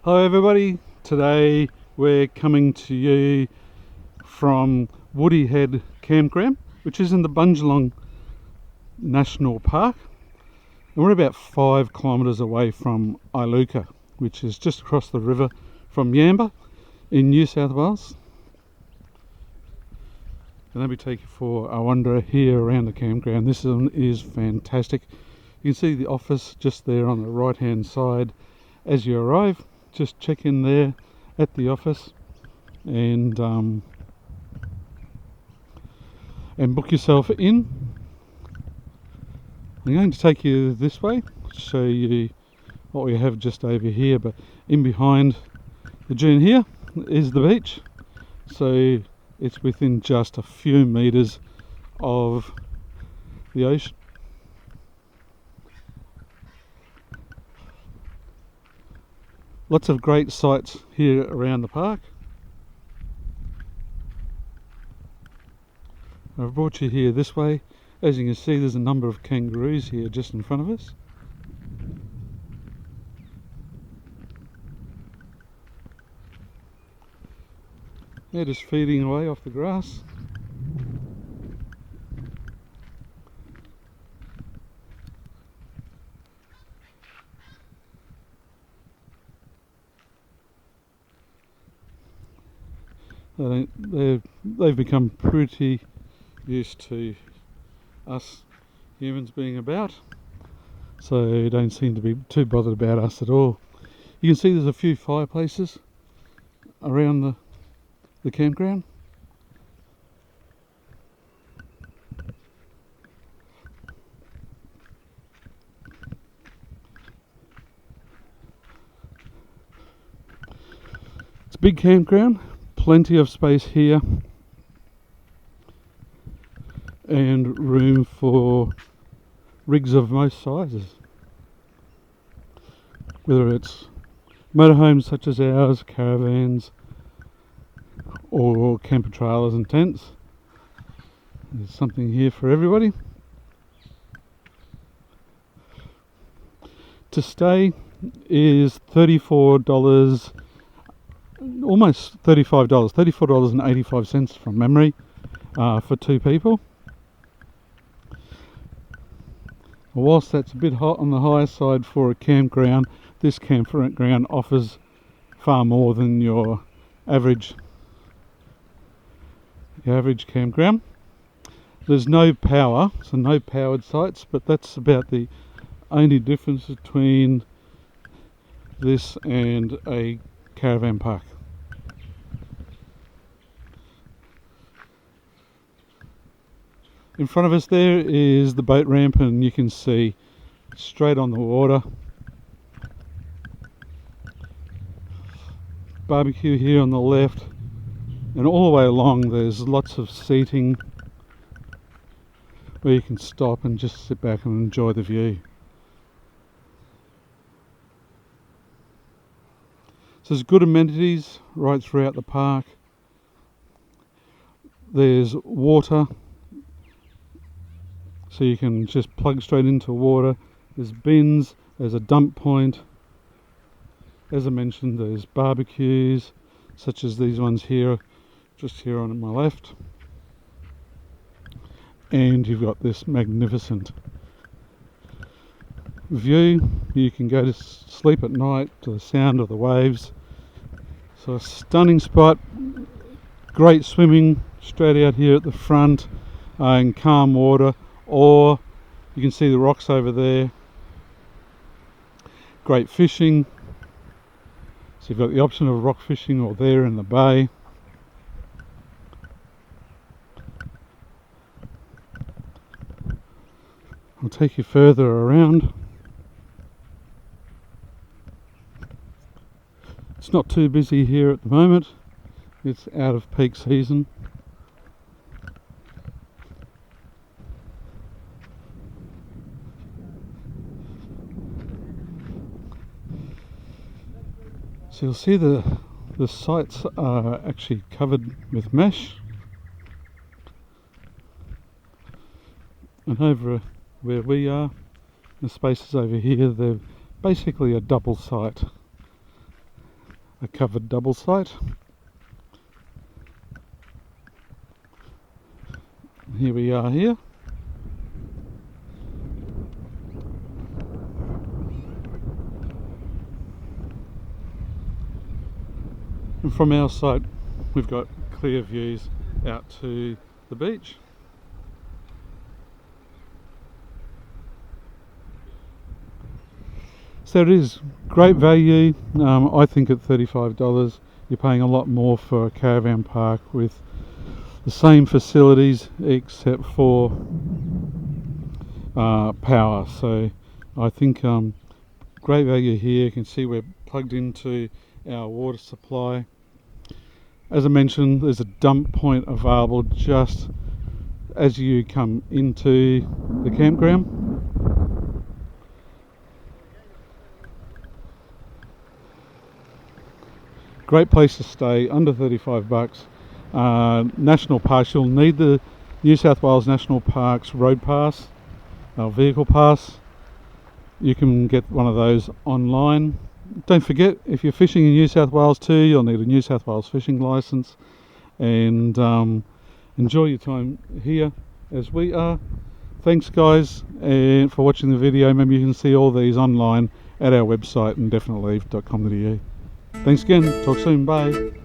Hello everybody, today we're coming to you from Head Campground, which is in the Bundjalung National Park, and we're about 5 kilometres away from Iluka, which is just across the river from Yamba in New South Wales. And let me take you for a wander here around the campground. This is fantastic. You can see the office just there on the right hand side as you arrive. Just check in there at the office and book yourself in. I'm going to take you this way, show you what we have just over here, but in behind the dune here is the beach, so it's within just a few meters of the ocean. Lots of great sights here around the park. I've brought you here this way. As you can see, there's a number of kangaroos here just in front of us. They're just feeding away off the grass. They've become pretty used to us humans being about, so they don't seem to be too bothered about us at all. You can see there's a few fireplaces around the campground. It's a big campground, plenty of space here and room for rigs of most sizes, whether it's motorhomes such as ours, caravans, or camper trailers and tents. There's something here for everybody. To stay is $34, almost $35, $34.85 from memory, for 2 people. Whilst that's a bit hot on the higher side for a campground, this campground offers far more than your average campground. There's no power, so no powered sites, but that's about the only difference between this and a caravan park. In front of us there is the boat ramp, and you can see straight on the water. Barbecue here on the left, and all the way along there's lots of seating where you can stop and just sit back and enjoy the view. So there's good amenities right throughout the park. There's water, so you can just plug straight into water. There's bins, there's a dump point. As I mentioned, there's barbecues, such as these ones here, just here on my left. And you've got this magnificent view. You can go to sleep at night to the sound of the waves. So a stunning spot, great swimming straight out here at the front in calm water, or you can see the rocks over there. Great fishing, so you've got the option of rock fishing or there in the bay. I'll take you further around. It's not too busy here at the moment, it's out of peak season. So you'll see the sites are actually covered with mesh, and over where we are, the spaces over here, they're basically a double site. a covered double site. Here we are here. And from our site we've got clear views out to the beach. So it is great value. I think at $35 you're paying a lot more for a caravan park with the same facilities except for power. So I think great value here. You can see we're plugged into our water supply. As I mentioned, there's a dump point available just as you come into the campground. Great place to stay, under 35 bucks. National parks, you'll need the New South Wales National Parks road pass, vehicle pass. You can get one of those online. Don't forget, if you're fishing in New South Wales too, you'll need a New South Wales fishing licence. And enjoy your time here as we are. Thanks guys for watching the video. Remember, you can see all these online at our website, indefiniteleave.com.au. Thanks again, talk soon, bye.